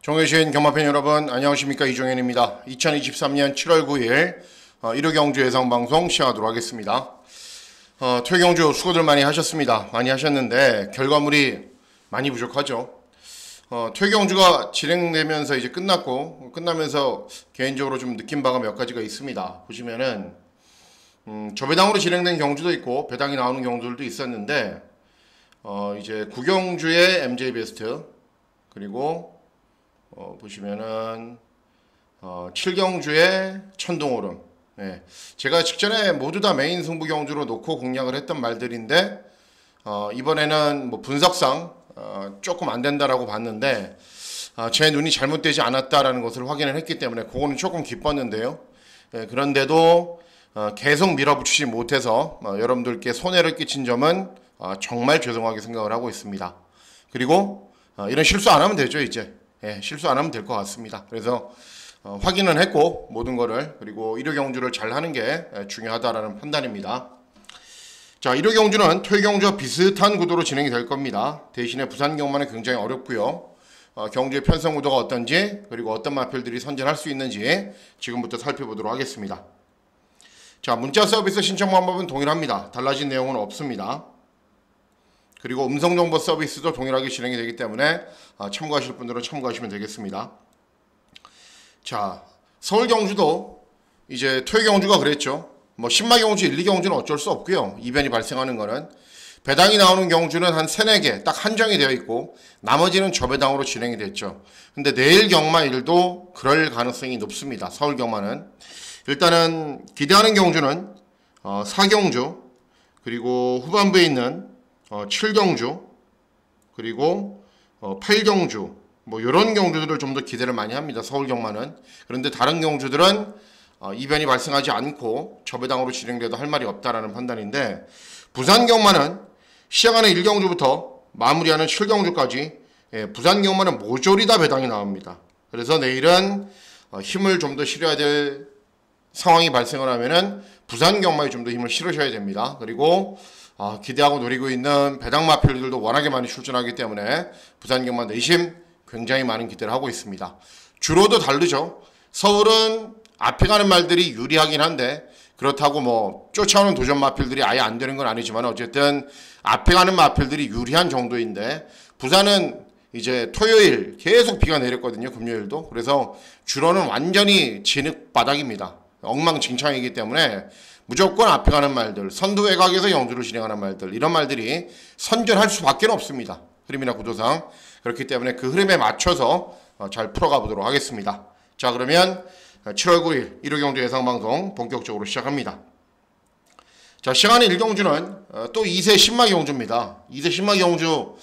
종해주신 경마팬 여러분 안녕하십니까, 이종현입니다. 2023년 7월 9일 1호 경주 예상방송 시작하도록 하겠습니다. 퇴경주 수고들 많이 하셨습니다. 많이 하셨는데 결과물이 많이 부족하죠. 퇴경주가 진행되면서 이제 끝나면서 개인적으로 좀 느낀 바가 몇 가지가 있습니다. 보시면은 저배당으로 진행된 경주도 있고 배당이 나오는 경주들도 있었는데 이제 9경주의 MJ 베스트, 그리고 보시면은 7경주의 천둥오름. 네. 제가 직전에 모두 다 메인 승부 경주로 놓고 공략을 했던 말들인데 이번에는 뭐 분석상 조금 안 된다라고 봤는데 제 눈이 잘못되지 않았다라는 것을 확인을 했기 때문에 그거는 조금 기뻤는데요. 네, 그런데도 계속 밀어붙이지 못해서 여러분들께 손해를 끼친 점은 정말 죄송하게 생각을 하고 있습니다. 그리고 이런 실수 안 하면 되죠, 이제. 예, 실수 안 하면 될 것 같습니다. 그래서 확인은 했고 모든 거를, 그리고 1호 경주를 잘 하는 게 중요하다라는 판단입니다. 자, 1호 경주는 퇴경주와 비슷한 구도로 진행이 될 겁니다. 대신에 부산 경마는 굉장히 어렵고요. 경주의 편성 구도가 어떤지, 그리고 어떤 마필들이 선전할 수 있는지 지금부터 살펴보도록 하겠습니다. 자, 문자 서비스 신청 방법은 동일합니다. 달라진 내용은 없습니다. 그리고 음성정보 서비스도 동일하게 진행이 되기 때문에 참고하실 분들은 참고하시면 되겠습니다. 자, 서울 경주도 이제 퇴경주가 그랬죠. 뭐 신마 경주 1, 2경주는 어쩔 수 없고요. 이변이 발생하는 거는 배당이 나오는 경주는 한 3, 4개 딱 한정이 되어 있고 나머지는 저배당으로 진행이 됐죠. 근데 내일 경마일도 그럴 가능성이 높습니다. 서울 경마는 일단은 기대하는 경주는 4경주, 그리고 후반부에 있는 7경주, 그리고 8경주, 뭐 이런 경주들을 좀 더 기대를 많이 합니다. 서울 경마는. 그런데 다른 경주들은 이변이 발생하지 않고 저배당으로 진행돼도 할 말이 없다라는 판단인데, 부산 경마는 시작하는 1경주부터 마무리하는 7경주까지 부산 경마는 모조리 다 배당이 나옵니다. 그래서 내일은 힘을 좀 더 실어야 될 상황이 발생을 하면은 부산 경마에 좀 더 힘을 실으셔야 됩니다. 그리고 기대하고 노리고 있는 배당 마필들도 워낙에 많이 출전하기 때문에 부산 경마 내심 굉장히 많은 기대를 하고 있습니다. 주로도 다르죠. 서울은 앞에 가는 말들이 유리하긴 한데 그렇다고 뭐 쫓아오는 도전 마필들이 아예 안 되는 건 아니지만 어쨌든 앞에 가는 마필들이 유리한 정도인데, 부산은 이제 토요일 계속 비가 내렸거든요. 금요일도. 그래서 주로는 완전히 진흙 바닥입니다. 엉망진창이기 때문에 무조건 앞에 가는 말들, 선두 외곽에서 영주를 진행하는 말들, 이런 말들이 선전할 수밖에 없습니다. 흐름이나 구도상. 그렇기 때문에 그 흐름에 맞춰서 잘 풀어가 보도록 하겠습니다. 자, 그러면 7월 9일 1호 경주 예상방송 본격적으로 시작합니다. 자, 시간의 1경주는 또 2세 신마 경주입니다. 2세 신마 경주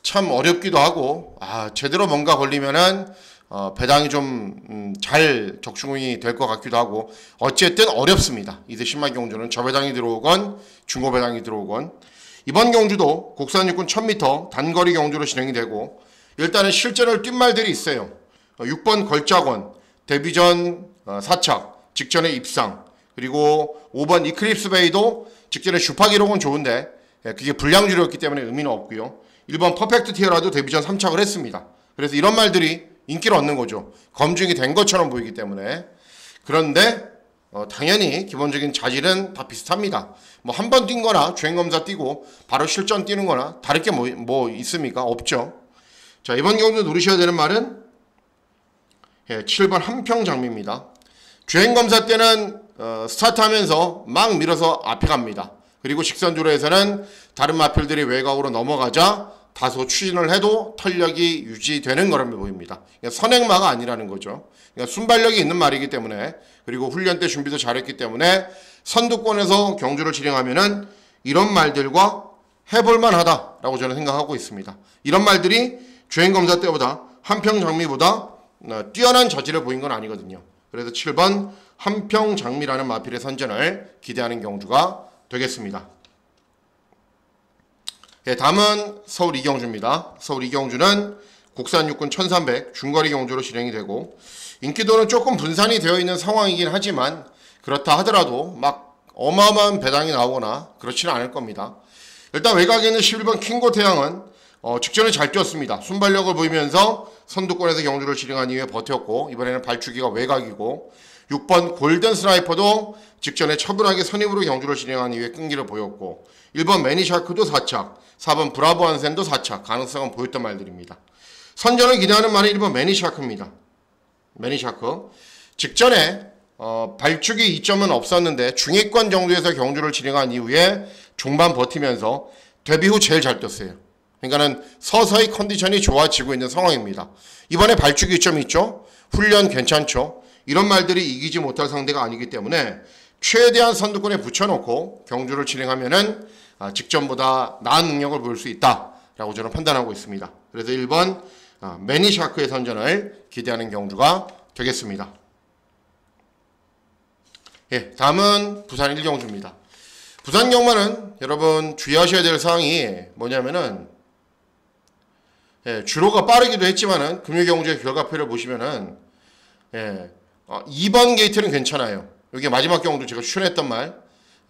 참 어렵기도 하고 제대로 뭔가 걸리면은 배당이 좀 잘 적중이 될 것 같기도 하고, 어쨌든 어렵습니다. 이제 신마 경주는 저배당이 들어오건 중고배당이 들어오건. 이번 경주도 국산 육군 1000m 단거리 경주로 진행이 되고, 일단은 실전을 뛴 말들이 있어요. 6번 걸작원 데뷔전 4착 직전에 입상, 그리고 5번 이클립스 베이도 직전에 슈파 기록은 좋은데 그게 불량주였기 때문에 의미는 없고요. 1번 퍼펙트 티어라도 데뷔전 3착을 했습니다. 그래서 이런 말들이 인기를 얻는 거죠. 검증이 된 것처럼 보이기 때문에. 그런데 당연히 기본적인 자질은 다 비슷합니다. 뭐 한 번 뛴 거나 주행검사 뛰고 바로 실전 뛰는 거나 다를 게 뭐 있습니까? 없죠. 자, 이번 경주 누르셔야 되는 말은 7번 한평장미입니다. 주행검사 때는 스타트하면서 막 밀어서 앞에 갑니다. 그리고 직선주로에서는 다른 마필들이 외곽으로 넘어가자 다소 추진을 해도 탄력이 유지되는 거라며 보입니다. 그러니까 선행마가 아니라는 거죠. 그러니까 순발력이 있는 말이기 때문에, 그리고 훈련 때 준비도 잘했기 때문에 선두권에서 경주를 진행하면은 이런 말들과 해볼만 하다라고 저는 생각하고 있습니다. 이런 말들이 주행검사 때보다 한평장미보다 뛰어난 자질을 보인 건 아니거든요. 그래서 7번 한평장미라는 마필의 선전을 기대하는 경주가 되겠습니다. 다음은 서울 2경주입니다. 서울 2경주는 국산 육군 1300 중거리 경주로 진행이 되고, 인기도는 조금 분산이 되어 있는 상황이긴 하지만 그렇다 하더라도 막 어마어마한 배당이 나오거나 그렇지는 않을 겁니다. 일단 외곽에 있는 11번 킹고 태양은 직전에 잘 뛰었습니다. 순발력을 보이면서 선두권에서 경주를 진행한 이후에 버텼고 이번에는 발주기가 외곽이고 6번 골든 스나이퍼도 직전에 처분하게 선입으로 경주를 진행한 이후에 끈기를 보였고 1번 매니샤크도 4착, 4번 브라보 한센도 4착 가능성은 보였던 말들입니다. 선전을 기대하는 말은 1번 매니샤크입니다. 매니샤크 직전에 발주기 이점은 없었는데 중위권 정도에서 경주를 진행한 이후에 중반 버티면서 데뷔 후 제일 잘 떴어요. 그러니까는 서서히 컨디션이 좋아지고 있는 상황입니다. 이번에 발주기 이점이 있죠. 훈련 괜찮죠. 이런 말들이 이기지 못할 상대가 아니기 때문에 최대한 선두권에 붙여놓고 경주를 진행하면은 직전보다 나은 능력을 보일 수 있다라고 저는 판단하고 있습니다. 그래서 1번 매니샤크의 선전을 기대하는 경주가 되겠습니다. 예, 다음은 부산 1경주입니다. 부산 경마는 여러분 주의하셔야 될 사항이 뭐냐면은 주로가 빠르기도 했지만은 금요경주의 결과표를 보시면은 2번 게이트는 괜찮아요. 여기 마지막 경주 제가 추천했던 말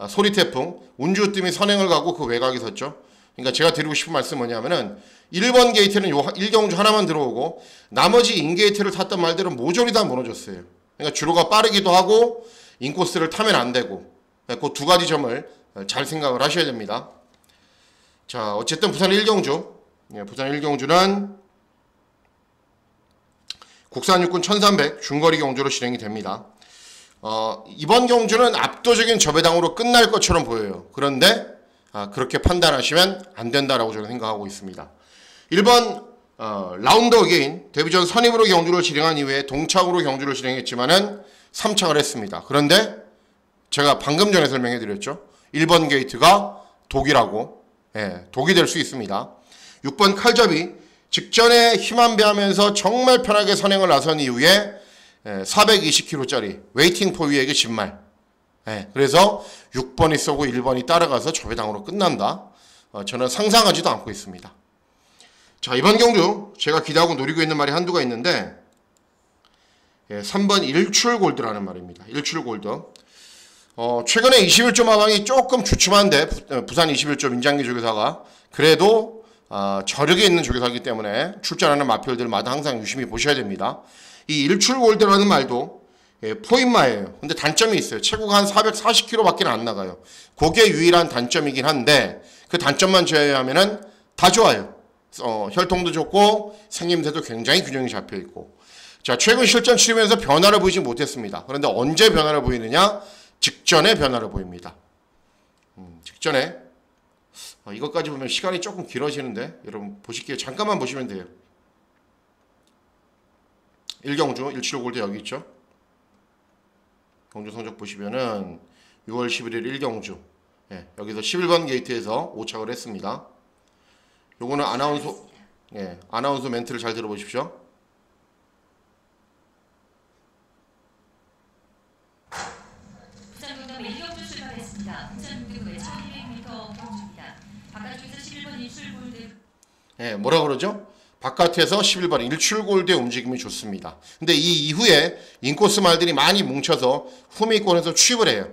소리태풍 운주뜸이 선행을 가고 그 외곽에 섰죠. 그러니까 제가 드리고 싶은 말씀은 뭐냐면은 1번 게이트는 요 1경주 하나만 들어오고 나머지 인게이트를 탔던 말들은 모조리 다 무너졌어요. 그러니까 주로가 빠르기도 하고 인코스를 타면 안 되고 그 두 가지 점을 잘 생각을 하셔야 됩니다. 자, 어쨌든 부산 1경주 부산 1경주는 국산 육군 1300 중거리 경주로 진행이 됩니다. 이번 경주는 압도적인 저배당으로 끝날 것처럼 보여요. 그런데 그렇게 판단하시면 안 된다라고 저는 생각하고 있습니다. 1번 라운드 어게인 데뷔전 선입으로 경주를 진행한 이후에 동착으로 경주를 진행했지만은 3착을 했습니다. 그런데 제가 방금 전에 설명해 드렸죠. 1번 게이트가 독이라고 독이 될 수 있습니다. 6번 칼잡이 직전에 힘안 배하면서 정말 편하게 선행을 나선 이후에 420kg짜리 웨이팅 포위에게 진말. 그래서 6번이 쏘고 1번이 따라가서 저배당으로 끝난다. 저는 상상하지도 않고 있습니다. 자, 이번 경주 제가 기대하고 노리고 있는 말이 한두가 있는데 3번 일출골드라는 말입니다. 일출골드. 최근에 21조 마방이 조금 주춤한데 부산 21조 민장기 조교사가 그래도 저력에 있는 조교사이기 때문에 출전하는 마필들마다 항상 유심히 보셔야 됩니다. 이 일출골드라는 말도 포인마예요. 근데 단점이 있어요. 최고가 한 440km 밖에 안 나가요. 그게 유일한 단점이긴 한데 그 단점만 제외하면은 다 좋아요. 혈통도 좋고 생김새도 굉장히 균형이 잡혀 있고. 자, 최근 실전 치르면서 변화를 보이지 못했습니다. 그런데 언제 변화를 보이느냐? 직전에 변화를 보입니다. 직전에 이것까지 보면 시간이 조금 길어지는데 여러분 보실게요. 잠깐만 보시면 돼요. 1경주 175골드 여기 있죠. 경주 성적 보시면은 6월 11일 1경주 여기서 11번 게이트에서 5착을 했습니다. 요거는 아나운서 멘트를 잘 들어보십시오. 부산공감 1경주 출발했습니다. 부산공도의 1200m 경주입니다. 바깥쪽에서 11번 일출골드 뭐라 그러죠? 바깥에서 11번 일출골드의 움직임이 좋습니다. 근데 이 이후에 인코스 말들이 많이 뭉쳐서 후미권에서 취입을 해요.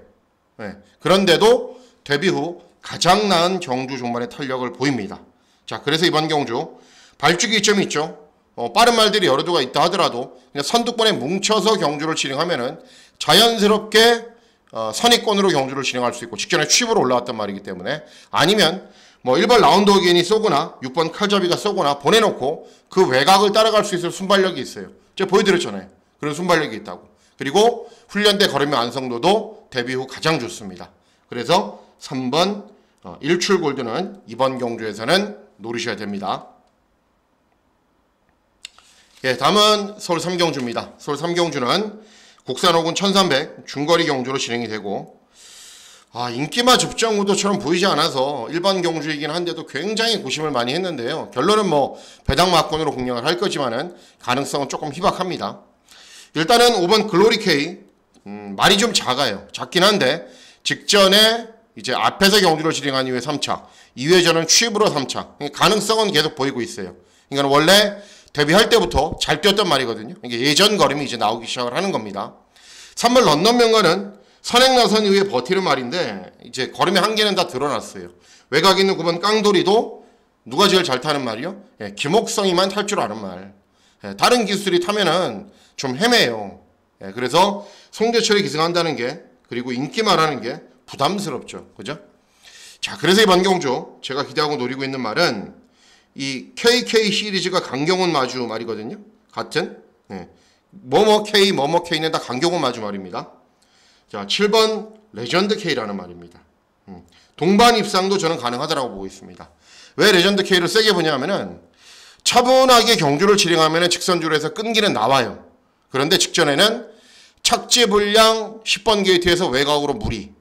그런데도 데뷔 후 가장 나은 경주 종반의 탄력을 보입니다. 자, 그래서 이번 경주 발주기 이점이 있죠. 빠른 말들이 여러 도가 있다 하더라도 그냥 선두권에 뭉쳐서 경주를 진행하면은 자연스럽게 선입권으로 경주를 진행할 수 있고 직전에 취입으로 올라왔단 말이기 때문에 아니면 뭐 1번 라운드 어게인이 쏘거나 6번 칼잡이가 쏘거나 보내놓고 그 외곽을 따라갈 수 있을 순발력이 있어요. 제가 보여드렸잖아요. 그런 순발력이 있다고. 그리고 훈련대 걸음의 완성도도 데뷔 후 가장 좋습니다. 그래서 3번 일출골드는 이번 경주에서는 노리셔야 됩니다. 다음은 서울 3경주입니다. 서울 3경주는 국산 호군 1300 중거리 경주로 진행이 되고 인기마 접전구도처럼 보이지 않아서 일반 경주이긴 한데도 굉장히 고심을 많이 했는데요. 결론은 뭐 배당 막권으로 공략을 할 거지만은 가능성은 조금 희박합니다. 일단은 5번 글로리 K 말이 좀 작아요. 작긴 한데 직전에 이제 앞에서 경주를 진행한 이후에 3착 2회전은 취입으로 3착 가능성은 계속 보이고 있어요. 그러니까 원래 데뷔할 때부터 잘 뛰었던 말이거든요. 이게 예전 걸음이 이제 나오기 시작을 하는 겁니다. 3번 런던 명가는 선행 나선 이후에 버티는 말인데 이제 걸음의 한계는 다 드러났어요. 외곽에 있는 9번 깡돌이도 누가 제일 잘 타는 말이요? 예, 김옥성이만 탈 줄 아는 말. 예, 다른 기술이 타면은 좀 헤매요. 예, 그래서 송재철이 기승한다는 게, 그리고 인기 말하는 게 부담스럽죠. 그죠? 자, 그래서 이번 경주 제가 기대하고 노리고 있는 말은 이 KK 시리즈가 강경훈 마주 말이거든요. 같은. 예, 뭐뭐 K, 뭐뭐 K는 다 강경훈 마주 말입니다. 자, 7번 레전드 K라는 말입니다. 동반 입상도 저는 가능하다고 보고 있습니다. 왜 레전드 K를 세게 보냐면은 차분하게 경주를 진행하면 직선주로 해서 끈기는 나와요. 그런데 직전에는 착지 불량 10번 게이트에서 외곽으로 무리.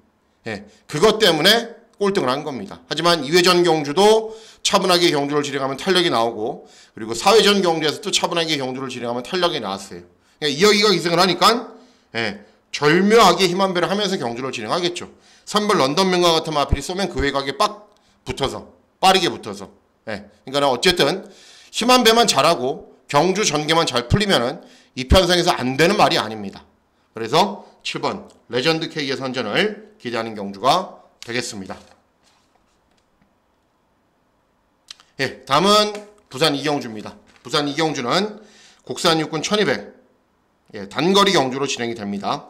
예, 그것 때문에 꼴등을 한 겁니다. 하지만 2회전 경주도 차분하게 경주를 진행하면 탄력이 나오고, 그리고 4회전 경주에서 또 차분하게 경주를 진행하면 탄력이 나왔어요. 그러니까 이어기가 기승을 하니까 예, 절묘하게 힘 한 배를 하면서 경주를 진행하겠죠. 3번 런던명과 같은 마필이 쏘면 그 외곽에 빡 붙어서, 빠르게 붙어서. 예, 그러니까 어쨌든 힘 한 배만 잘하고 경주 전개만 잘 풀리면은 이 편성에서 안 되는 말이 아닙니다. 그래서 7번 레전드 K의 선전을 기대하는 경주가 되겠습니다. 예, 다음은 부산 이경주입니다. 부산 이경주는 국산 육군 1200 예, 단거리 경주로 진행이 됩니다.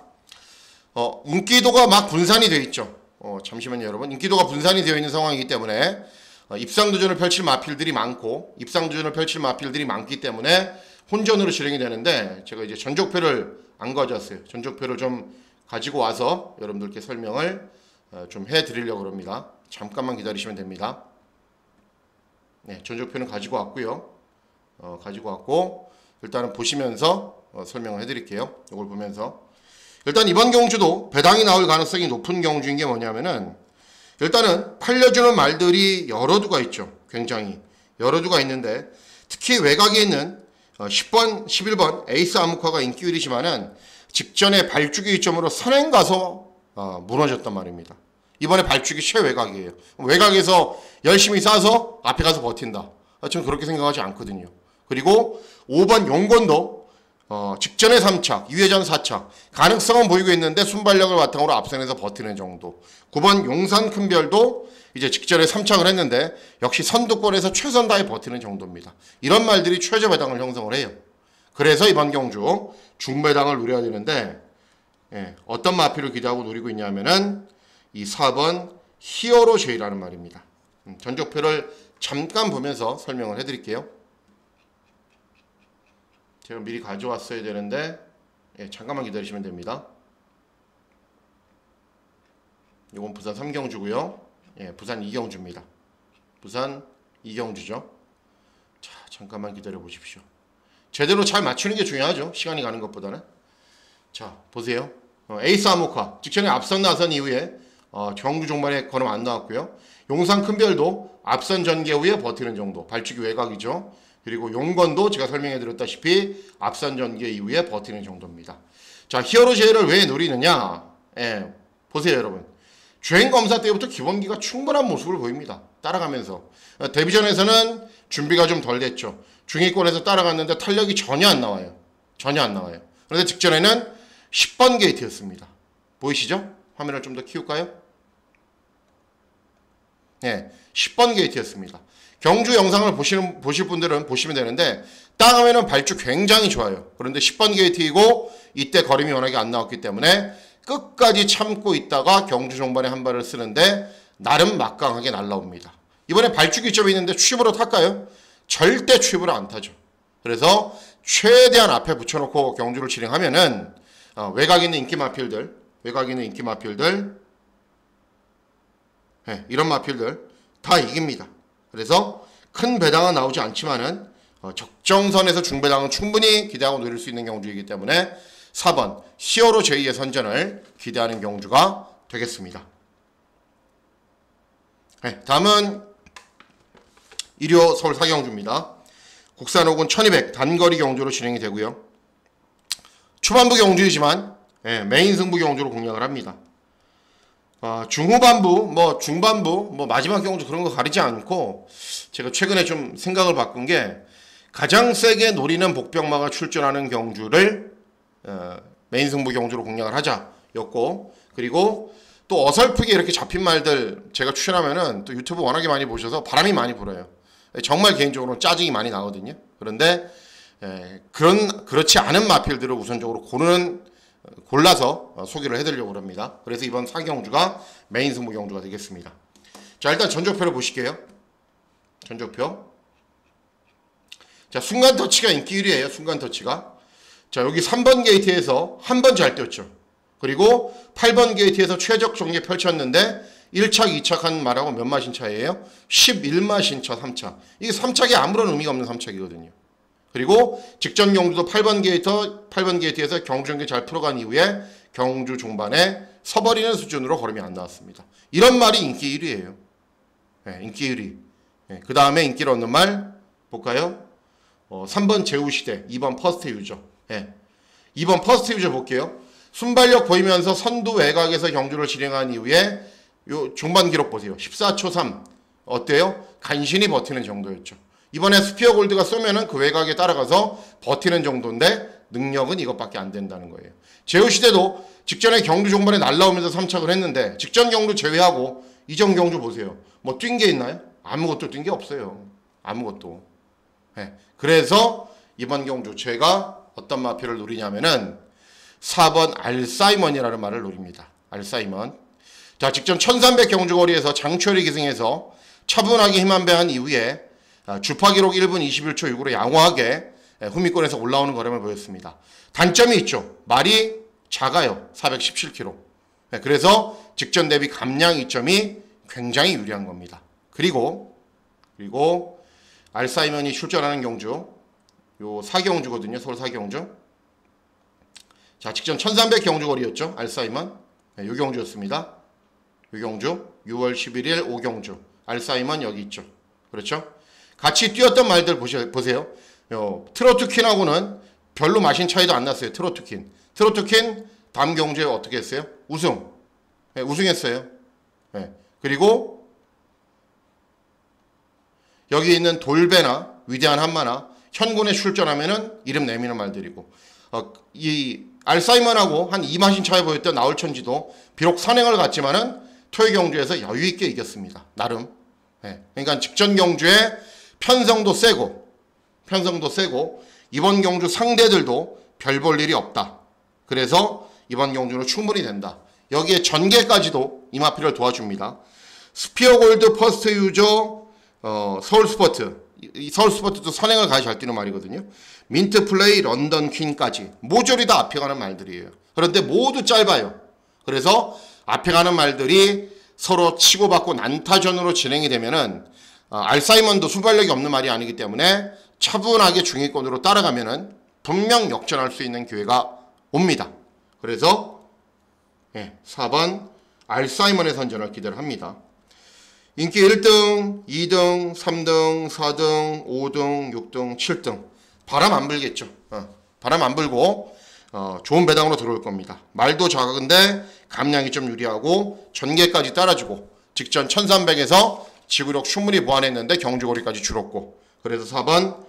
인기도가 막 분산이 되어 있죠. 잠시만요, 여러분. 인기도가 분산이 되어 있는 상황이기 때문에 입상도전을 펼칠 마필들이 많고, 입상도전을 펼칠 마필들이 많기 때문에 혼전으로 진행이 되는데, 제가 이제 전족표를 안 가져왔어요. 전족표를 좀 가지고 와서 여러분들께 설명을 좀 해드리려고 합니다. 잠깐만 기다리시면 됩니다. 네, 전족표는 가지고 왔고요. 가지고 왔고, 일단은 보시면서 설명을 해드릴게요. 이걸 보면서. 일단 이번 경주도 배당이 나올 가능성이 높은 경주인 게 뭐냐면은, 일단은 팔려주는 말들이 여러 두가 있죠. 굉장히 여러 두가 있는데, 특히 외곽에 있는 10번, 11번 에이스 아무카가 인기율이지만은 직전에 발주기 위점으로 선행 가서 무너졌단 말입니다. 이번에 발주기 최외곽이에요. 외곽에서 열심히 싸서 앞에 가서 버틴다. 저는 그렇게 생각하지 않거든요. 그리고 5번 용건도 직전에 3착, 2회전 4착 가능성은 보이고 있는데 순발력을 바탕으로 앞선에서 버티는 정도. 9번 용산 큰별도 이제 직전에 3착을 했는데 역시 선두권에서 최선 다해 버티는 정도입니다. 이런 말들이 최저 배당을 형성을 해요. 그래서 이번 경주 중배당을 노려야 되는데, 예, 어떤 마필을 기대하고 노리고 있냐면은 이 4번 히어로 제이라는 말입니다. 전적표를 잠깐 보면서 설명을 해드릴게요. 제가 미리 가져왔어야 되는데, 예, 잠깐만 기다리시면 됩니다. 이건 부산 3경주고요. 예, 부산 2경주입니다. 부산 2경주죠. 자, 잠깐만 기다려 보십시오. 제대로 잘 맞추는 게 중요하죠. 시간이 가는 것보다는. 자, 보세요. 에이스 아모카 직전에 앞선 나선 이후에 경주 종반에 걸음 안 나왔고요. 용산 큰별도 앞선 전개 후에 버티는 정도. 발주기 외곽이죠. 그리고 용건도 제가 설명해 드렸다시피 앞선 전개 이후에 버티는 정도입니다. 자, 히어로 제이를 왜 노리느냐? 예, 보세요, 여러분. 주행 검사 때부터 기본기가 충분한 모습을 보입니다. 따라가면서. 데뷔전에서는 준비가 좀 덜 됐죠. 중위권에서 따라갔는데 탄력이 전혀 안 나와요. 전혀 안 나와요. 그런데 직전에는 10번 게이트였습니다. 보이시죠? 화면을 좀 더 키울까요? 네, 10번 게이트였습니다. 경주 영상을 보실 분들은 보시면 되는데, 땅하면은 발주 굉장히 좋아요. 그런데 10번 게이트이고 이때 걸음이 워낙에 안 나왔기 때문에 끝까지 참고 있다가 경주 종반에 한 발을 쓰는데 나름 막강하게 날라옵니다. 이번에 발주기 점이 있는데 취입으로 탈까요? 절대 취입으로 안 타죠. 그래서 최대한 앞에 붙여놓고 경주를 진행하면은 외곽에 있는 인기 마필들, 네, 이런 마필들 다 이깁니다. 그래서 큰 배당은 나오지 않지만은 적정선에서 중배당은 충분히 기대하고 노릴 수 있는 경주이기 때문에 4번 히어로 제이의 선전을 기대하는 경주가 되겠습니다. 네, 다음은 일요 서울 사경주입니다. 국산 5군 1200 단거리 경주로 진행이 되고요. 초반부 경주이지만 메인 승부 경주로 공략을 합니다. 중후반부, 중반부, 마지막 경주 그런 거 가리지 않고 제가 최근에 좀 생각을 바꾼 게 가장 세게 노리는 복병마가 출전하는 경주를 메인 승부 경주로 공략을 하자였고, 그리고 또 어설프게 이렇게 잡힌 말들 제가 추천하면은 또 유튜브 워낙에 많이 보셔서 바람이 많이 불어요. 정말 개인적으로 짜증이 많이 나거든요. 그런데 그렇지 않은 마필들을 우선적으로 골라서 소개를 해드리려고 합니다. 그래서 이번 4경주가 메인 승부 경주가 되겠습니다. 자, 일단 전적표를 보실게요. 전적표. 자, 순간 터치가 인기 1위에요. 순간 터치가. 자, 여기 3번 게이트에서 한 번 잘 뛰었죠. 그리고 8번 게이트에서 최적 정계 펼쳤는데 1착, 2착 한 말하고 몇 마신 차이에요? 11마신 차 3착. 이게 3착이 아무런 의미가 없는 3착이거든요. 그리고 직전 경주도 8번 게이트에서 경주 전개 잘 풀어간 이후에 경주 종반에 서버리는 수준으로 걸음이 안 나왔습니다. 이런 말이 인기 1위예요. 네, 인기 1위. 네, 그 다음에 인기를 얻는 말 볼까요? 3번 제우시대, 2번 퍼스트 유저. 네, 2번 퍼스트 유저 볼게요. 순발력 보이면서 선두 외곽에서 경주를 진행한 이후에 요 종반 기록 보세요. 14초 3. 어때요? 간신히 버티는 정도였죠. 이번에 스피어 골드가 쏘면은 그 외곽에 따라가서 버티는 정도인데 능력은 이것밖에 안 된다는 거예요. 제우시대도 직전에 경주 종반에 날라오면서 3착을 했는데 직전 경주 제외하고 이전 경주 보세요. 뭐 뛴 게 있나요? 아무것도 뛴 게 없어요. 아무것도. 네. 그래서 이번 경주 제가 어떤 마필을 노리냐면은 4번 알사이먼이라는 말을 노립니다. 알사이먼. 자, 직전 1300 경주거리에서 장철이 기승해서 차분하게 힘안배한 이후에 주파 기록 1분 21초 6으로 양호하게 후미권에서 올라오는 걸음을 보였습니다. 단점이 있죠. 말이 작아요. 417kg. 그래서 직전 대비 감량 이점이 굉장히 유리한 겁니다. 그리고 알사이먼이 출전하는 경주, 요 4경주거든요. 서울 4경주. 자, 직전 1300 경주거리였죠. 알사이먼. 요 경주였습니다. 요 경주. 6월 11일 5경주. 알사이먼 여기 있죠. 그렇죠? 같이 뛰었던 말들 보세요. 트로트퀸하고는 별로 마신 차이도 안 났어요. 트로트퀸 다음 경주에 어떻게 했어요? 우승. 네, 우승했어요. 네. 그리고 여기 있는 돌배나 위대한 한마나 현군에 출전하면은 이름 내미는 말들이고, 이 알사이먼하고 한 2마신 차이 보였던 나홀천지도 비록 선행을 갔지만은 토요 경주에서 여유 있게 이겼습니다. 나름. 네. 그러니까 직전 경주에 편성도 세고 이번 경주 상대들도 별 볼 일이 없다. 그래서 이번 경주는 충분히 된다. 여기에 전개까지도 이마피를 도와줍니다. 스피어 골드 퍼스트 유저 서울 스포트. 이 서울 스포트도 선행을 가야 잘 뛰는 말이거든요. 민트 플레이 런던 퀸까지 모조리 다 앞에 가는 말들이에요. 그런데 모두 짧아요. 그래서 앞에 가는 말들이 서로 치고받고 난타전으로 진행이 되면은 알사이먼도 순발력이 없는 말이 아니기 때문에 차분하게 중위권으로 따라가면은 분명 역전할 수 있는 기회가 옵니다. 그래서 4번 알사이먼의 선전을 기대를 합니다. 인기 1등, 2등, 3등, 4등, 5등, 6등, 7등. 바람 안 불겠죠. 바람 안 불고 좋은 배당으로 들어올 겁니다. 말도 작은데 감량이 좀 유리하고 전개까지 따라주고 직전 1300에서 지구력 충분히 보완했는데 경주거리까지 줄었고, 그래서 4번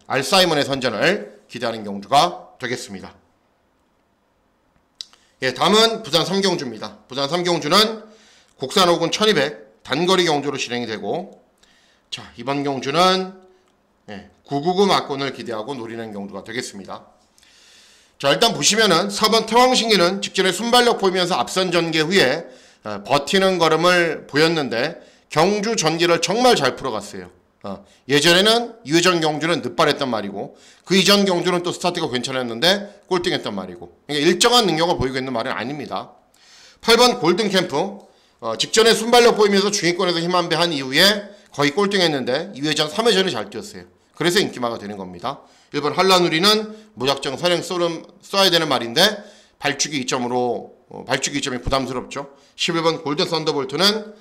알사이먼의 선전을 기대하는 경주가 되겠습니다. 다음은 부산 3경주입니다. 부산 3경주는 국산 5군 1200 단거리 경주로 진행이 되고, 자, 이번 경주는 999 막권을 기대하고 노리는 경주가 되겠습니다. 자, 일단 보시면은 4번 태왕신기는 직전에 순발력 보이면서 앞선 전개 후에 버티는 걸음을 보였는데 경주 전개를 정말 잘 풀어갔어요. 예전에는 2회전 경주는 늦발했단 말이고 그 이전 경주는 또 스타트가 괜찮았는데 꼴등했단 말이고, 그러니까 일정한 능력을 보이고 있는 말은 아닙니다. 8번 골든캠프 직전에 순발력 보이면서 중위권에서 힘안배한 이후에 거의 꼴등했는데 2회전 3회전이 잘 뛰었어요. 그래서 인기마가 되는 겁니다. 1번 한라누리는 무작정 선행 써야 되는 말인데 발주기 이점이 부담스럽죠. 11번 골든 썬더볼트는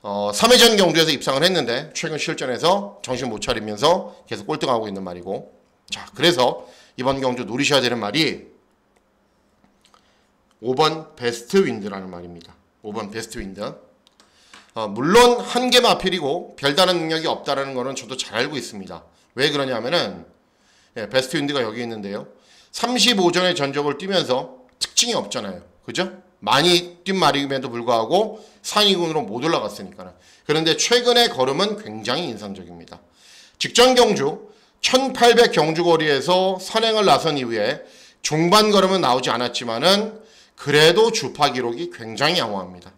3회전 경주에서 입상을 했는데 최근 실전에서 정신 못 차리면서 계속 꼴등하고 있는 말이고, 자, 그래서 이번 경주 노리셔야 되는 말이 5번 베스트 윈드라는 말입니다. 5번 베스트 윈드. 물론 한계 마필이고 별다른 능력이 없다라는 거는 저도 잘 알고 있습니다. 왜 그러냐면은 베스트 윈드가 여기 있는데요. 35전의 전적을 뛰면서 특징이 없잖아요. 그죠? 많이 뛴 말임에도 불구하고 상위군으로 못 올라갔으니까. 그런데 최근의 걸음은 굉장히 인상적입니다. 직전 경주 1800 경주 거리에서 선행을 나선 이후에 중반 걸음은 나오지 않았지만은 그래도 주파 기록이 굉장히 양호합니다.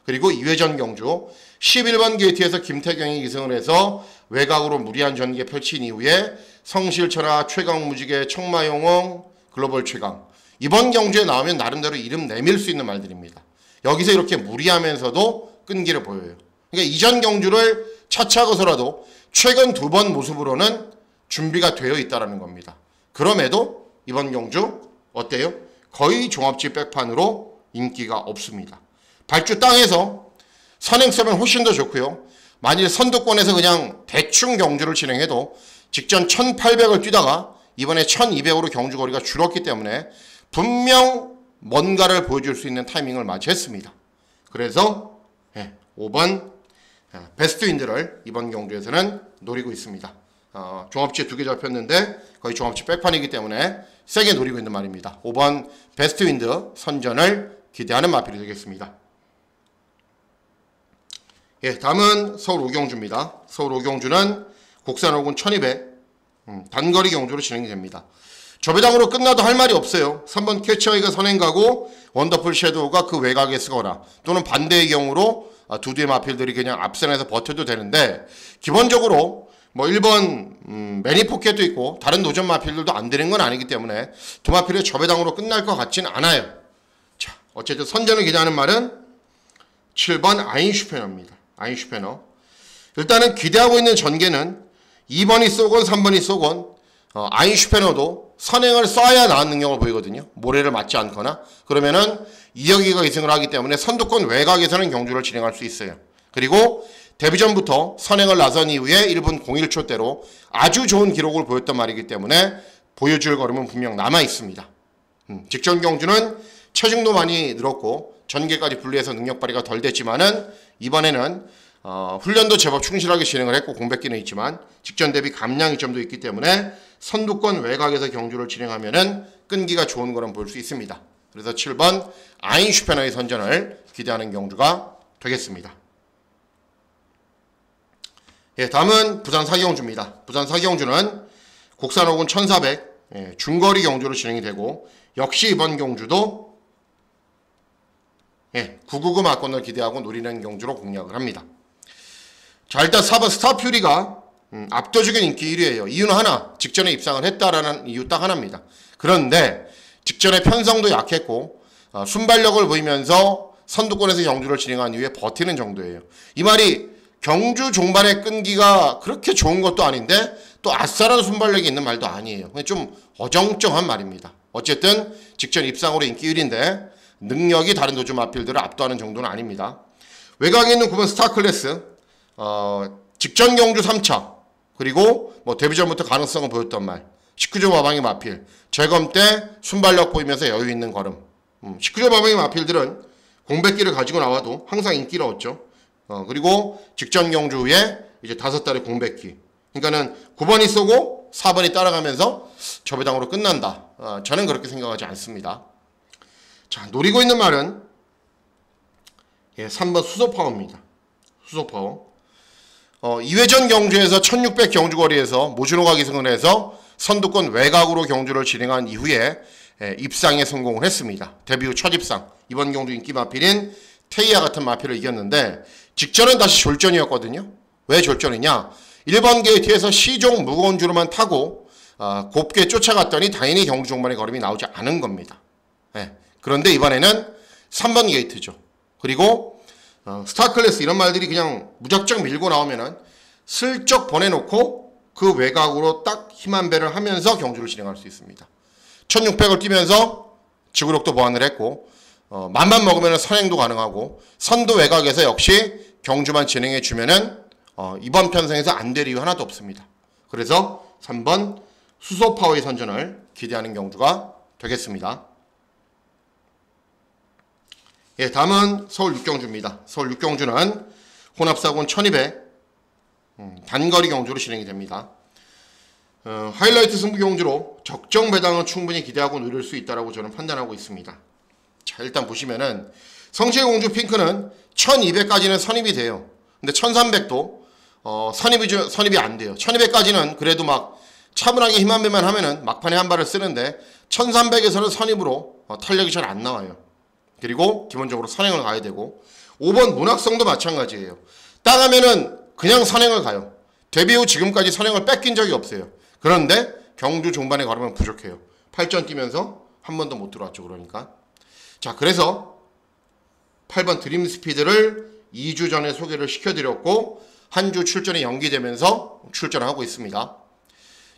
그리고 2회전 경주 11번 게이트에서 김태경이 2승을 해서 외곽으로 무리한 전개 펼친 이후에 성실천하, 최강무지개, 청마용홍, 글로벌 최강. 이번 경주에 나오면 나름대로 이름 내밀 수 있는 말들입니다. 여기서 이렇게 무리하면서도 끈기를 보여요. 그러니까 이전 경주를 차치하고서라도 최근 2번 모습으로는 준비가 되어 있다는 겁니다. 그럼에도 이번 경주 어때요? 거의 종합지 백판으로 인기가 없습니다. 발주 땅에서 선행성은 훨씬 더 좋고요. 만일 선두권에서 그냥 대충 경주를 진행해도 직전 1800을 뛰다가 이번에 1200으로 경주 거리가 줄었기 때문에 분명 뭔가를 보여줄 수 있는 타이밍을 맞이했습니다. 그래서 5번 베스트 윈드를 이번 경주에서는 노리고 있습니다. 종합지에 2개 잡혔는데 거의 종합지 백판이기 때문에 세게 노리고 있는 말입니다. 5번 베스트 윈드 선전을 기대하는 마필이 되겠습니다. 다음은 서울 오경주입니다. 서울 오경주는 곡산 5군 1200 단거리 경주로 진행이 됩니다. 저배당으로 끝나도 할 말이 없어요. 3번 캐치아이가 선행 가고 원더풀 섀도우가 그 외곽에 쓰거나 또는 반대의 경우로 두 대의 마필들이 그냥 앞선에서 버텨도 되는데 기본적으로 뭐 1번 매니포켓도 있고 다른 노전 마필들도 안 되는 건 아니기 때문에 두 마필의 저배당으로 끝날 것 같지는 않아요. 자, 어쨌든 선전을 기대하는 말은 7번 아인슈페너입니다. 아인슈페너. 일단은 기대하고 있는 전개는 2번이 쏘건 3번이 쏘건 아인슈페너도 선행을 쏴야 나은 능력을 보이거든요. 모래를 맞지 않거나 그러면은 이혁이가 2승을 하기 때문에 선두권 외곽에서는 경주를 진행할 수 있어요. 그리고 데뷔전부터 선행을 나선 이후에 1분 01초대로 아주 좋은 기록을 보였단 말이기 때문에 보여줄 걸음은 분명 남아 있습니다. 직전 경주는 체중도 많이 늘었고 전개까지 분리해서 능력 발휘가 덜 됐지만은 이번에는 훈련도 제법 충실하게 진행을 했고 공백기는 있지만 직전 대비 감량 이점도 있기 때문에 선두권 외곽에서 경주를 진행하면은 끈기가 좋은 거는 볼 수 있습니다. 그래서 7번 아인슈페너의 선전을 기대하는 경주가 되겠습니다. 다음은 부산 사경주입니다. 부산 사경주는 곡산 5군 1400 중거리 경주로 진행이 되고 역시 이번 경주도 999 막권을 기대하고 노리는 경주로 공략을 합니다. 자, 일단 4번 스타퓨리가 압도적인 인기 1위예요. 이유는 하나, 직전에 입상을 했다라는 이유 딱 하나입니다. 그런데 직전에 편성도 약했고 순발력을 보이면서 선두권에서 경주를 진행한 이후에 버티는 정도예요. 이 말이 경주 종반의 끈기가 그렇게 좋은 것도 아닌데 또 아싸라는 순발력이 있는 말도 아니에요. 좀 어정쩡한 말입니다. 어쨌든 직전 입상으로 인기 1위인데 능력이 다른 도주 마필들을 압도하는 정도는 아닙니다. 외곽에 있는 9번 스타클래스 직전 경주 3차 그리고 뭐 데뷔전부터 가능성을 보였던 말 19조 마방의 마필 재검 때 순발력 보이면서 여유 있는 걸음 19조 마방의 마필들은 공백기를 가지고 나와도 항상 인기를 얻죠. 그리고 직전 경주 후에 이제 5달의 공백기 그러니까는 9번이 쏘고 4번이 따라가면서 저배당으로 끝난다. 저는 그렇게 생각하지 않습니다. 자, 노리고 있는 말은 3번 수소파워입니다. 수소파워. 2회전 경주에서 1600 경주거리에서 모주노가 기승을 해서 선두권 외곽으로 경주를 진행한 이후에 입상에 성공을 했습니다. 데뷔 후 첫 입상. 이번 경주 인기 마필인 테이아 같은 마필을 이겼는데 직전은 다시 졸전이었거든요. 왜 졸전이냐? 1번 게이트에서 시종 무거운 주로만 타고 곱게 쫓아갔더니 당연히 경주 종반의 걸음이 나오지 않은 겁니다. 그런데 이번에는 3번 게이트죠. 그리고 스타클래스 이런 말들이 그냥 무작정 밀고 나오면은 슬쩍 보내놓고 그 외곽으로 딱 힘한 배를 하면서 경주를 진행할 수 있습니다. 1600을 뛰면서 지구력도 보완을 했고 맘만 먹으면 선행도 가능하고 선두 외곽에서 역시 경주만 진행해 주면은 이번 편성에서 안 될 이유 하나도 없습니다. 그래서 3번 수소파워의 선전을 기대하는 경주가 되겠습니다. 다음은 서울 육경주입니다. 서울 육경주는 혼합사군 1200 단거리 경주로 진행이 됩니다. 하이라이트 승부 경주로 적정 배당은 충분히 기대하고 누릴 수 있다고 저는 판단하고 있습니다. 자, 일단 보시면은 성시의 공주 핑크는 1200까지는 선입이 돼요. 근데 1300도 선입이 안 돼요. 1200까지는 그래도 막 차분하게 힘 한 배만 하면은 막판에 한 발을 쓰는데 1300에서는 선입으로 탄력이 잘 안 나와요. 그리고 기본적으로 선행을 가야 되고 5번 문학성도 마찬가지예요. 따가면은 그냥 선행을 가요. 데뷔 후 지금까지 선행을 뺏긴 적이 없어요. 그런데 경주 종반에 걸으면 부족해요. 8전 뛰면서 한 번도 못 들어왔죠. 그러니까 자, 그래서 8번 드림스피드를 2주 전에 소개를 시켜드렸고 한 주 출전이 연기되면서 출전하고 있습니다.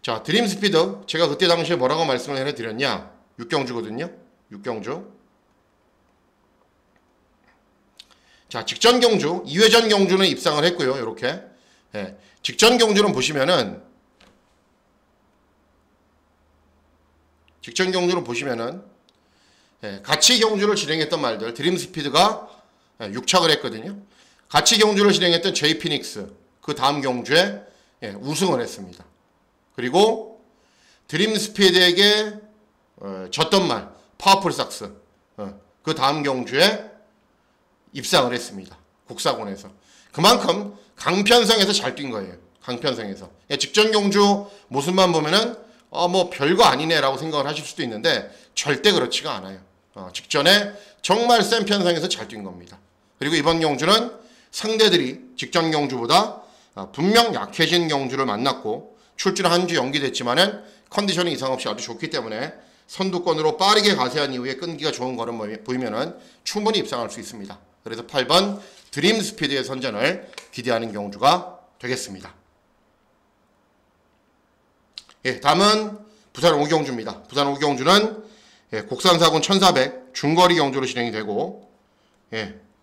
자, 드림스피드 제가 그때 당시에 뭐라고 말씀을 해드렸냐, 6경주거든요. 6경주. 자, 직전 경주 2회전 경주는 입상을 했고요. 이렇게 직전 경주는 보시면은 같이 경주를 진행했던 말들, 드림스피드가 6착을 했거든요. 같이 경주를 진행했던 제이피닉스 그 다음 경주에 우승을 했습니다. 그리고 드림스피드에게 졌던 말 파워풀삭스 그 다음 경주에 입상을 했습니다. 국사군에서. 그만큼 강편성에서 잘 뛴 거예요. 강편성에서. 직전 경주 모습만 보면은 뭐 별거 아니네 라고 생각을 하실 수도 있는데 절대 그렇지가 않아요. 직전에 정말 센 편성에서 잘 뛴 겁니다. 그리고 이번 경주는 상대들이 직전 경주보다 분명 약해진 경주를 만났고 출전 한 주 연기됐지만은 컨디션이 이상 없이 아주 좋기 때문에 선두권으로 빠르게 가세한 이후에 끈기가 좋은 걸음 보이면은 충분히 입상할 수 있습니다. 그래서 8번 드림스피드의 선전을 기대하는 경주가 되겠습니다. 다음은 부산 5경주입니다. 부산 5경주는 국산사군 1400 중거리 경주로 진행이 되고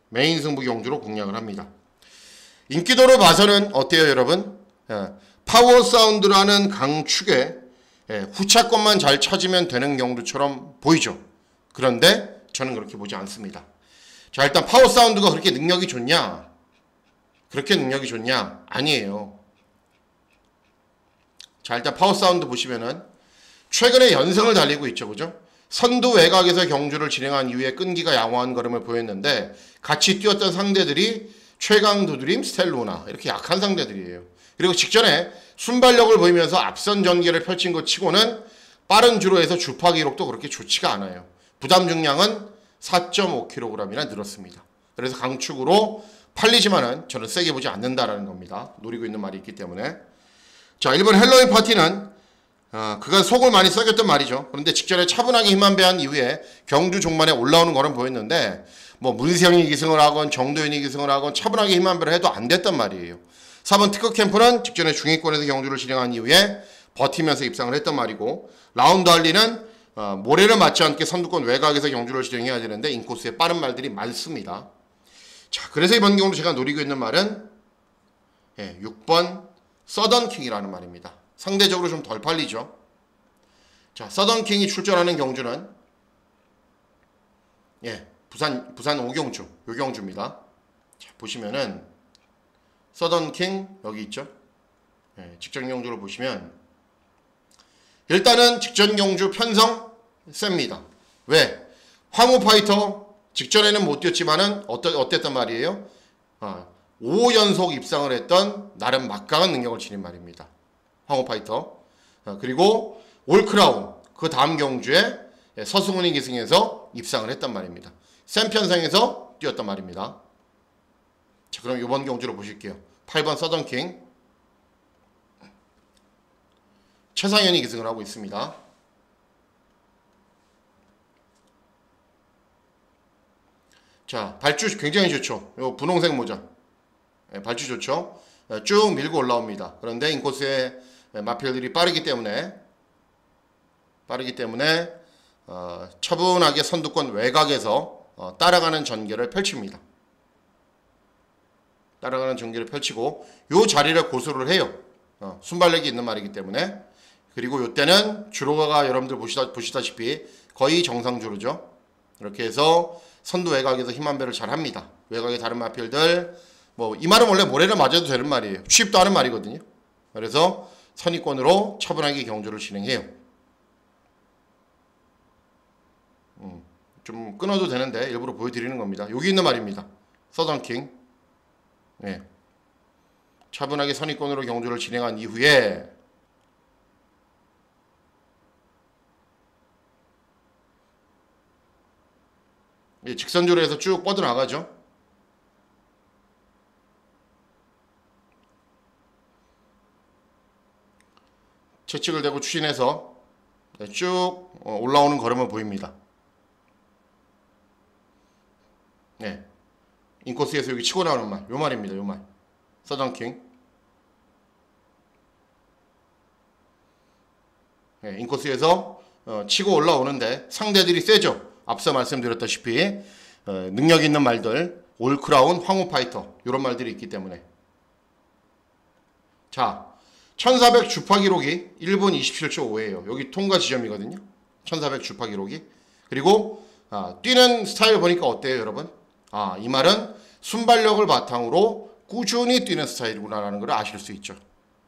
메인 승부 경주로 공략을 합니다. 인기도로 봐서는 어때요, 여러분? 파워 사운드라는 강축에 후차권만 잘 찾으면 되는 경주처럼 보이죠. 그런데 저는 그렇게 보지 않습니다. 자, 일단 파워 사운드가 그렇게 능력이 좋냐? 그렇게 능력이 좋냐? 아니에요. 자, 일단 파워 사운드 보시면은 최근에 연승을 달리고 있죠. 그죠? 선두 외곽에서 경주를 진행한 이후에 끈기가 양호한 걸음을 보였는데 같이 뛰었던 상대들이 최강 두드림, 스텔루나 이렇게 약한 상대들이에요. 그리고 직전에 순발력을 보이면서 앞선 전개를 펼친 것 치고는 빠른 주로 해서 주파 기록도 그렇게 좋지가 않아요. 부담 중량은 4.5kg이나 늘었습니다. 그래서 강축으로 팔리지만은 저는 세게 보지 않는다라는 겁니다. 노리고 있는 말이 있기 때문에. 자, 1번 헬로윈 파티는 그간 속을 많이 썩였던 말이죠. 그런데 직전에 차분하게 힘만 배한 이후에 경주 종반에 올라오는 거는 보였는데 뭐 문세영이 기승을 하건 정도현이 기승을 하건 차분하게 힘만 배를 해도 안 됐단 말이에요. 4번 특급 캠프는 직전에 중위권에서 경주를 진행한 이후에 버티면서 입상을 했단 말이고, 라운드 할리는 모래를 맞지 않게 선두권 외곽에서 경주를 진행해야 되는데 인코스에 빠른 말들이 많습니다. 자, 그래서 이번 경우로 제가 노리고 있는 말은 6번 서던킹이라는 말입니다. 상대적으로 좀 덜 팔리죠. 자, 서던킹이 출전하는 경주는 부산 5경주, 요 경주입니다. 자, 보시면은 서던킹 여기 있죠. 직전 경주를 보시면 일단은 직전 경주 편성 셉니다. 왜? 황후 파이터 직전에는 못 뛰었지만은 어땠단 말이에요? 5연속 입상을 했던 나름 막강한 능력을 지닌 말입니다. 황후 파이터. 그리고 올크라운 그 다음 경주에 서승훈이 기승해서 입상을 했단 말입니다. 센 편성에서 뛰었단 말입니다. 자, 그럼 이번 경주로 보실게요. 8번 서던킹 최상현이 기승을 하고 있습니다. 자, 발주 굉장히 좋죠. 요 분홍색 모자 발주 좋죠. 쭉 밀고 올라옵니다. 그런데 인코스의 마필들이 빠르기 때문에 차분하게 선두권 외곽에서 따라가는 전개를 펼칩니다. 따라가는 전개를 펼치고 요 자리를 고수를 해요. 순발력이 있는 말이기 때문에. 그리고 요때는 주로가 여러분들 보시다시피 거의 정상주로죠. 이렇게 해서 선두 외곽에서 힘 한 배를 잘 합니다. 외곽의 다른 마필들, 뭐 이 말은 원래 모래를 맞아도 되는 말이에요. 취입도 하는 말이거든요. 그래서 선의권으로 차분하게 경주를 진행해요. 좀 끊어도 되는데 일부러 보여드리는 겁니다. 여기 있는 말입니다. 서던킹. 차분하게 선입권으로 경주를 진행한 이후에 직선주로 해서 쭉 뻗어나가죠. 채찍을 대고 추진해서 쭉 올라오는 걸음을 보입니다. 네. 인코스에서 여기 치고 나오는 말, 요 말입니다. 요 말. 서던킹. 네, 인코스에서 치고 올라오는데 상대들이 세죠. 앞서 말씀드렸다시피 능력 있는 말들, 올크라운, 황후파이터 이런 말들이 있기 때문에. 자, 1400 주파 기록이 1분 27초 5예요. 여기 통과 지점이거든요. 1400 주파 기록이. 그리고 뛰는 스타일 보니까 어때요, 여러분? 이 말은 순발력을 바탕으로 꾸준히 뛰는 스타일이구나라는 걸 아실 수 있죠.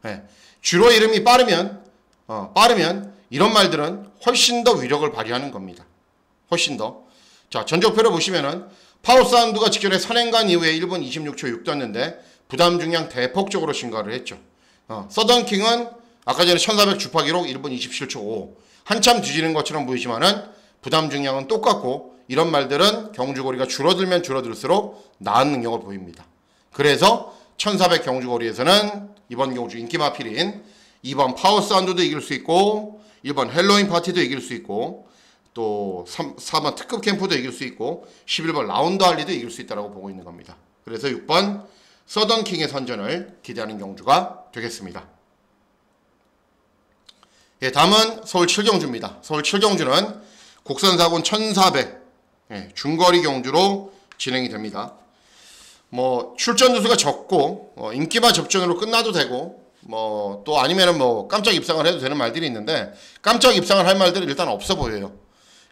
네. 주로 이름이 빠르면 이런 말들은 훨씬 더 위력을 발휘하는 겁니다. 훨씬 더. 자, 전적표를 보시면은 파워사운드가 직전에 선행간 이후에 1분 26초 6 떴는데 부담 중량 대폭적으로 증가를 했죠. 서던킹은 아까 전에 1400 주파 기록 1분 27초 5 한참 뒤지는 것처럼 보이지만은 부담 중량은 똑같고 이런 말들은 경주거리가 줄어들면 줄어들수록 나은 능력을 보입니다. 그래서 1400 경주거리에서는 이번 경주 인기 마필인 2번 파워사운드도 이길 수 있고 1번 헬로윈 파티도 이길 수 있고 또 4번 특급 캠프도 이길 수 있고 11번 라운드 할리도 이길 수 있다고 보고 있는 겁니다. 그래서 6번 서던킹의 선전을 기대하는 경주가 되겠습니다. 예, 다음은 서울 7경주입니다. 서울 7경주는 국선사군 1400 중거리 경주로 진행이 됩니다. 출전 두수가 적고 인기마 접전으로 끝나도 되고 또 아니면은 깜짝 입상을 해도 되는 말들이 있는데 깜짝 입상을 할 말들은 일단 없어 보여요.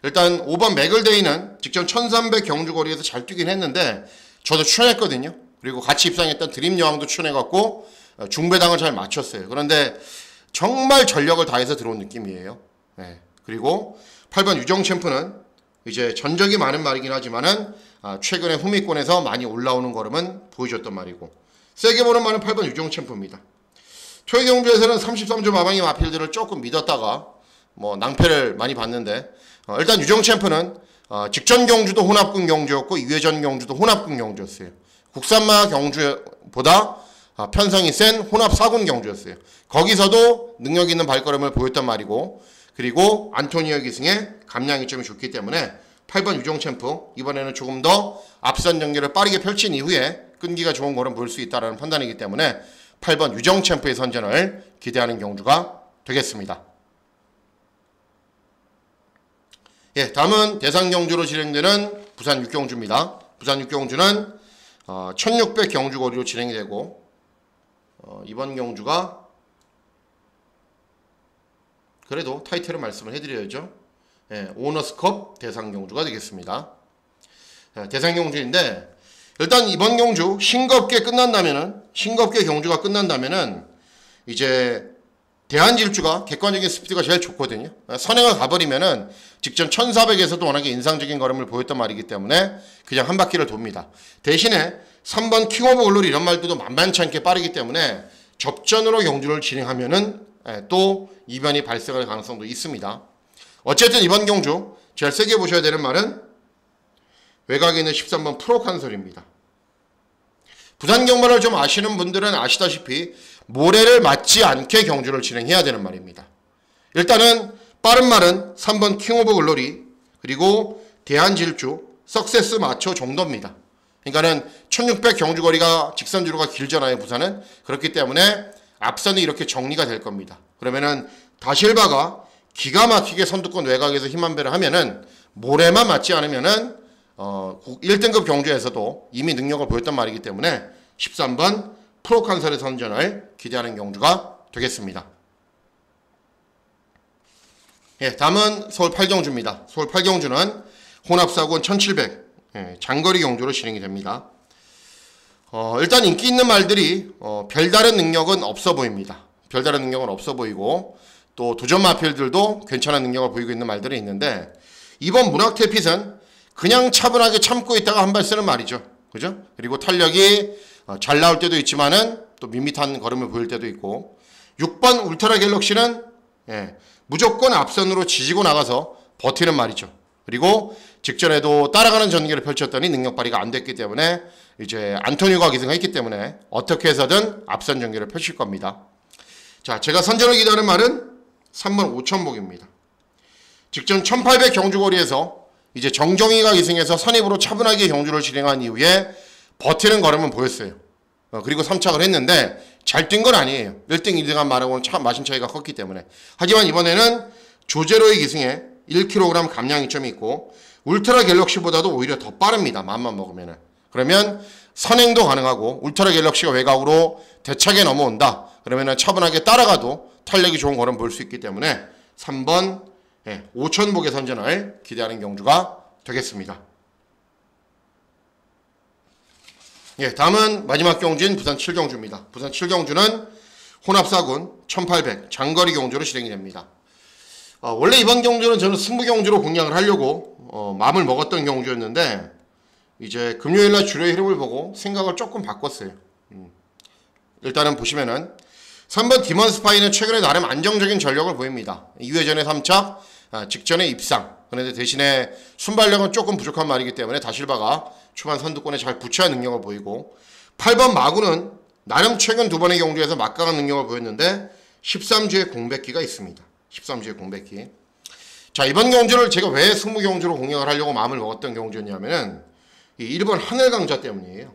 일단 5번 맥을데이는 직전 1300 경주거리에서 잘 뛰긴 했는데 저도 출연했거든요. 그리고 같이 입상했던 드림 여왕도 출연해갖고 중배당을 잘 맞췄어요. 그런데 정말 전력을 다해서 들어온 느낌이에요. 네. 그리고 8번 유정 챔프는 이제 전적이 많은 말이긴 하지만은 최근에 후미권에서 많이 올라오는 걸음은 보여줬던 말이고 세게 보는 말은 8번 유정 챔프입니다. 토요 경주에서는 33조 마방이 마필들을 조금 믿었다가 낭패를 많이 봤는데 일단 유정 챔프는 직전 경주도 혼합군 경주였고 2회전 경주도 혼합군 경주였어요. 국산마 경주보다 편성이 센 혼합 4군 경주였어요. 거기서도 능력 있는 발걸음을 보였단 말이고 그리고 안토니오 기승의 감량이 좀 좋기 때문에 8번 유정 챔프 이번에는 조금 더 앞선 경기를 빠르게 펼친 이후에 끈기가 좋은 걸음 보일 수 있다는 판단이기 때문에 8번 유정 챔프의 선전을 기대하는 경주가 되겠습니다. 예, 다음은 대상 경주로 진행되는 부산 6경주입니다. 부산 6경주는 1600 경주거리로 진행이 되고 이번 경주가 그래도 타이틀을 말씀을 해드려야죠. 예, 오너스컵 대상 경주가 되겠습니다. 대상 경주인데 일단 이번 경주 싱겁게 경주가 끝난다면은 이제 대한질주가 객관적인 스피드가 제일 좋거든요. 선행을 가버리면은 직전 1400에서도 워낙에 인상적인 걸음을 보였단 말이기 때문에 그냥 한 바퀴를 돕니다. 대신에 3번 킹 오브 글로리 이런 말들도 만만치 않게 빠르기 때문에 접전으로 경주를 진행하면은 또 이변이 발생할 가능성도 있습니다. 어쨌든 이번 경주 제일 세게 보셔야 되는 말은 외곽에 있는 13번 프로칸솔입니다. 부산 경마를 좀 아시는 분들은 아시다시피 모래를 맞지 않게 경주를 진행해야 되는 말입니다. 일단은 빠른 말은 3번 킹 오브 글로리 그리고 대한질주 석세스 마초 정도입니다. 그러니까는 1600 경주거리가 직선주로가 길잖아요, 부산은. 그렇기 때문에 앞선이 이렇게 정리가 될 겁니다. 그러면은 다실바가 기가 막히게 선두권 외곽에서 힘한 배를 하면은 모래만 맞지 않으면은 1등급 경주에서도 이미 능력을 보였단 말이기 때문에 13번 프로칸설의 선전을 기대하는 경주가 되겠습니다. 예, 다음은 서울 8경주입니다. 서울 8경주는 혼합사군 1700 장거리 경주로 진행이 됩니다. 일단 인기 있는 말들이 별다른 능력은 없어 보입니다. 별다른 능력은 없어 보이고 또 도전 마필들도 괜찮은 능력을 보이고 있는 말들이 있는데 이번 문학태핏은 그냥 차분하게 참고 있다가 한 발 쓰는 말이죠. 그죠? 그리고 탄력이 잘 나올 때도 있지만은 또 밋밋한 걸음을 보일 때도 있고 6번 울트라 갤럭시는 무조건 앞선으로 지지고 나가서 버티는 말이죠. 그리고 직전에도 따라가는 전개를 펼쳤더니 능력 발휘가 안 됐기 때문에 이제 안토니오가 기승했기 때문에 어떻게 해서든 앞선 전개를 펼칠 겁니다. 자, 제가 선전을 기도하는 말은 3번 5천복입니다. 직전 1800 경주거리에서 이제 정정희가 기승해서 선입으로 차분하게 경주를 진행한 이후에 버티는 걸음은 보였어요. 그리고 3착을 했는데 잘 뛴 건 아니에요. 1등, 2등한 말하고는 참 마신 차이가 컸기 때문에. 하지만 이번에는 조제로의 기승에 1kg 감량 이점이 있고 울트라 갤럭시보다도 오히려 더 빠릅니다. 맘만 먹으면은. 그러면 선행도 가능하고 울트라 갤럭시가 외곽으로 대차게 넘어온다. 그러면은 차분하게 따라가도 탄력이 좋은 걸음 볼 수 있기 때문에 3번 5천복의 선전을 기대하는 경주가 되겠습니다. 다음은 마지막 경주인 부산 7경주입니다. 부산 7경주는 혼합사군 1800 장거리 경주로 진행이 됩니다. 원래 이번 경주는 저는 승부 경주로 공략을 하려고 마음을 먹었던 경주였는데 이제 금요일날 주례의 흐름을 보고 생각을 조금 바꿨어요. 일단은 보시면은 3번 디먼스파이는 최근에 나름 안정적인 전력을 보입니다. 2회전에 3착 직전에 입상. 그런데 대신에 순발력은 조금 부족한 말이기 때문에 다실바가 초반 선두권에 잘 부처한 능력을 보이고 8번 마구는 나름 최근 두 번의 경주에서 막강한 능력을 보였는데 13주의 공백기가 있습니다. 13주의 공백기. 자, 이번 경주를 제가 왜 승부 경주로 공략을 하려고 마음을 먹었던 경주였냐면은 이 1번 하늘강자 때문이에요.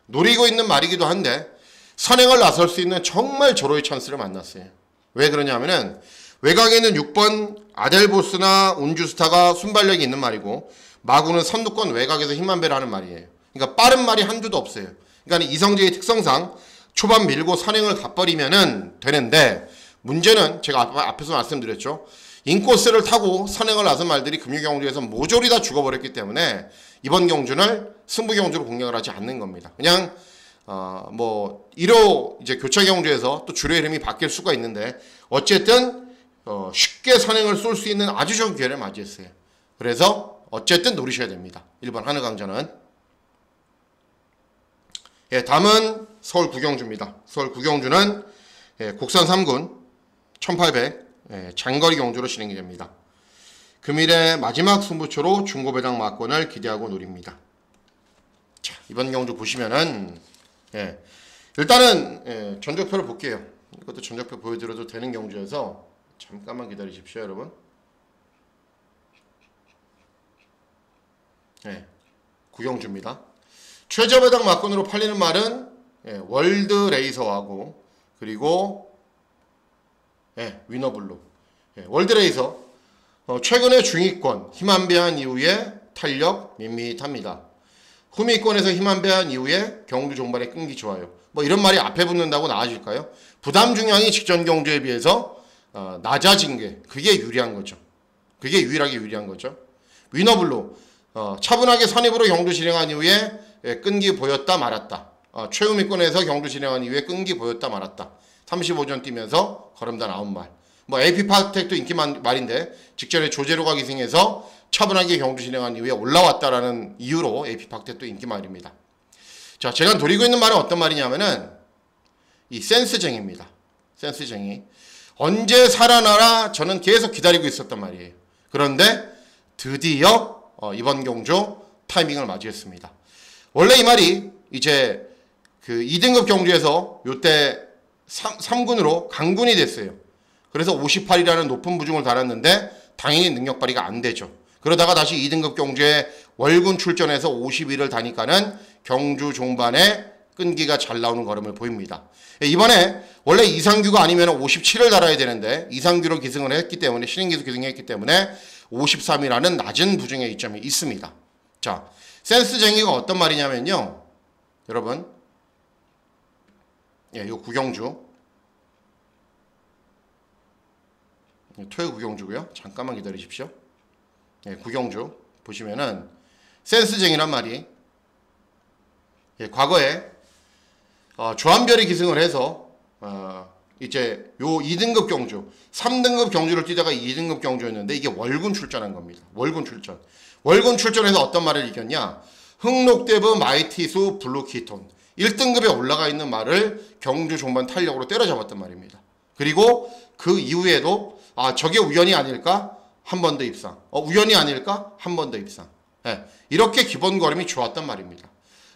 노리고 있는 말이기도 한데 선행을 나설 수 있는 정말 절호의 찬스를 만났어요. 왜 그러냐면은 외곽에 있는 6번 아델보스나 운주스타가 순발력이 있는 말이고 마구는 선두권 외곽에서 힘만 배를 하는 말이에요. 그러니까 빠른 말이 한두도 없어요. 그러니까 이성재의 특성상 초반 밀고 선행을 가버리면은 되는데 문제는 제가 앞에서 말씀드렸죠. 인코스를 타고 선행을 나선 말들이 금유경주에서 모조리 다 죽어버렸기 때문에 이번 경주는 승부 경주로 공략을 하지 않는 겁니다. 그냥 1호 이제 교차 경주에서 또 주례 이름이 바뀔 수가 있는데 어쨌든 쉽게 선행을 쏠 수 있는 아주 좋은 기회를 맞이했어요. 그래서 어쨌든 노리셔야 됩니다. 1번 하늘강자는. 다음은 서울 구경주입니다. 서울 구경주는 국산 3군 1800 장거리 경주로 진행이 됩니다. 금일의 마지막 승부처로 중고배당 막권을 기대하고 노립니다. 자, 이번 경주 보시면은 일단은 전적표를 볼게요. 이것도 전적표 보여드려도 되는 경주여서 잠깐만 기다리십시오, 여러분. 구경주입니다. 최저배당 막권으로 팔리는 말은 월드 레이서하고 그리고 위너블루. 월드 레이서 최근에 중위권 힘안배한 이후에 탄력 밋밋합니다. 후미권에서 힘안배한 이후에 경주 종반에 끈기 좋아요. 뭐 이런 말이 앞에 붙는다고 나아질까요? 부담 중량이 직전 경주에 비해서 낮아진 게 그게 유리한 거죠. 그게 유일하게 유리한 거죠. 위너블루 차분하게 선입으로 경주 진행한 이후에 끈기 보였다 말았다. 최후미권에서 경주 진행한 이후에 끈기 보였다 말았다. 35전 뛰면서 걸음다 나온 말. 뭐 에이피파텍도 인기 말인데 직전에 조제로가 기승해서 차분하게 경주 진행한 이후에 올라왔다라는 이유로 에이피파텍도 인기 말입니다. 자, 제가 노리고 있는 말은 어떤 말이냐면은 이 센스쟁이입니다. 센스쟁이. 언제 살아나라 저는 계속 기다리고 있었단 말이에요. 그런데 드디어 이번 경주 타이밍을 맞이했습니다. 원래 이 말이 이제 그 2등급 경주에서 요때 3군으로 강군이 됐어요. 그래서 58이라는 높은 부중을 달았는데 당연히 능력 발휘가 안 되죠. 그러다가 다시 2등급 경주에 월군 출전해서 51을 다니까는 경주 종반에 끈기가 잘 나오는 걸음을 보입니다. 이번에 원래 이상규가 아니면 57을 달아야 되는데 이상규로 기승을 했기 때문에 신인기수 기승했기 때문에 53이라는 낮은 부중의 이점이 있습니다. 자, 센스쟁이가 어떤 말이냐면요. 여러분 요 구경주 토요 구경주고요. 잠깐만 기다리십시오. 구경주 보시면은 센스쟁이란 말이 과거에 조한별이 기승을 해서 이제 요 2등급 경주 3등급 경주를 뛰다가 2등급 경주였는데 이게 월군 출전한 겁니다. 월군 출전. 월군 출전해서 어떤 말을 이겼냐? 흥록대부 마이티수 블루키톤 1등급에 올라가 있는 말을 경주 종반 탄력으로 때려잡았단 말입니다. 그리고 그 이후에도 저게 우연이 아닐까? 한 번 더 입상. 우연이 아닐까? 한 번 더 입상. 예, 이렇게 기본 걸음이 좋았단 말입니다.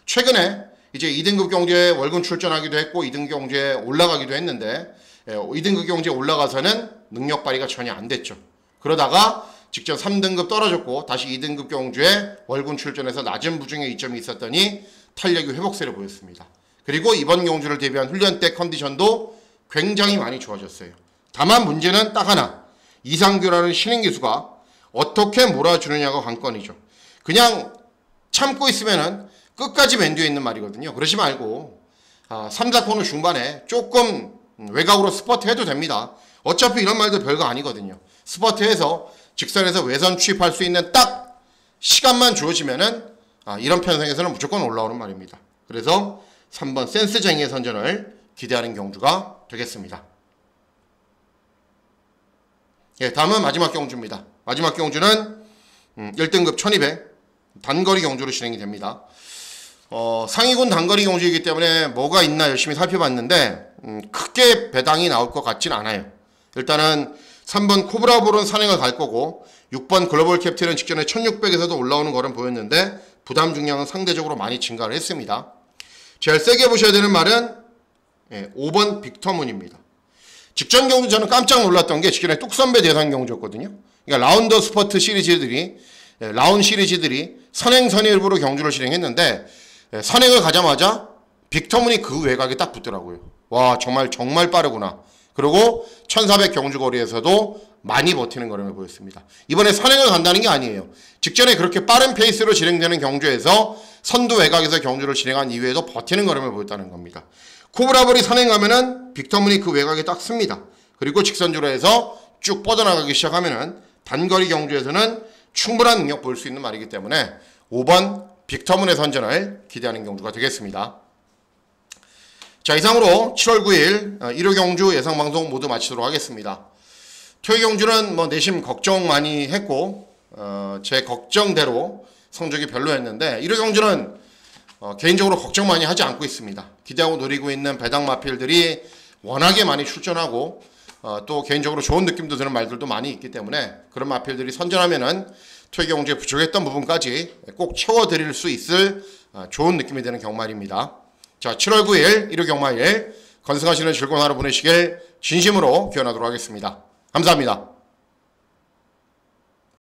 최근에 이제 2등급 경주에 월군 출전하기도 했고 2등급 경주에 올라가기도 했는데 2등급 경주에 올라가서는 능력 발휘가 전혀 안 됐죠. 그러다가 직전 3등급 떨어졌고 다시 2등급 경주에 월군 출전해서 낮은 부중에 이점이 있었더니 탄력이 회복세를 보였습니다. 그리고 이번 경주를 대비한 훈련 때 컨디션도 굉장히 많이 좋아졌어요. 다만 문제는 딱 하나, 이상규라는 신인 기수가 어떻게 몰아주느냐가 관건이죠. 그냥 참고 있으면은 끝까지 맨 뒤에 있는 말이거든요. 그러지 말고 3, 4코너 중반에 조금 외곽으로 스퍼트 해도 됩니다. 어차피 이런 말도 별거 아니거든요. 스퍼트해서 직선에서 외선 취입할 수 있는 딱 시간만 주어지면은 이런 편성에서는 무조건 올라오는 말입니다. 그래서 3번 센스쟁이의 선전을 기대하는 경주가 되겠습니다. 예, 다음은 마지막 경주입니다. 마지막 경주는 1등급 1200 단거리 경주로 진행이 됩니다. 상위군 단거리 경주이기 때문에 뭐가 있나 열심히 살펴봤는데 크게 배당이 나올 것 같진 않아요. 일단은 3번 코브라볼은 산행을 갈 거고 6번 글로벌 캡틴은 직전에 1600에서도 올라오는 거는 보였는데 부담 중량은 상대적으로 많이 증가를 했습니다. 제일 세게 보셔야 되는 말은 5번 빅터문입니다. 직전 경주 저는 깜짝 놀랐던 게 직전에 뚝선배 대상 경주였거든요. 그러니까 라운더 스퍼트 시리즈들이 라운 시리즈들이 선행선일부로 경주를 진행했는데 선행을 가자마자 빅터문이 그 외곽에 딱 붙더라고요. 와 정말 빠르구나. 그리고 1400 경주 거리에서도 많이 버티는 걸음을 보였습니다. 이번에 선행을 간다는 게 아니에요. 직전에 그렇게 빠른 페이스로 진행되는 경주에서 선두 외곽에서 경주를 진행한 이후에도 버티는 걸음을 보였다는 겁니다. 코브라볼이 선행하면은 빅터문이 그 외곽에 딱 씁니다. 그리고 직선주로 해서 쭉 뻗어나가기 시작하면은 단거리 경주에서는 충분한 능력 보일 수 있는 말이기 때문에 5번 빅터문의 선전을 기대하는 경주가 되겠습니다. 자, 이상으로 7월 9일 일요 경주 예상방송 모두 마치도록 하겠습니다. 토요 경주는 내심 걱정 많이 했고 제 걱정대로 성적이 별로였는데 일요 경주는 개인적으로 걱정 많이 하지 않고 있습니다. 기대하고 노리고 있는 배당 마필들이 워낙에 많이 출전하고 또 개인적으로 좋은 느낌도 드는 말들도 많이 있기 때문에 그런 마필들이 선전하면은 토요 경주에 부족했던 부분까지 꼭 채워드릴 수 있을 좋은 느낌이 되는 경마일입니다. 자, 7월 9일 일요 경마일 건승하시는 즐거운 하루 보내시길 진심으로 기원하도록 하겠습니다. 감사합니다.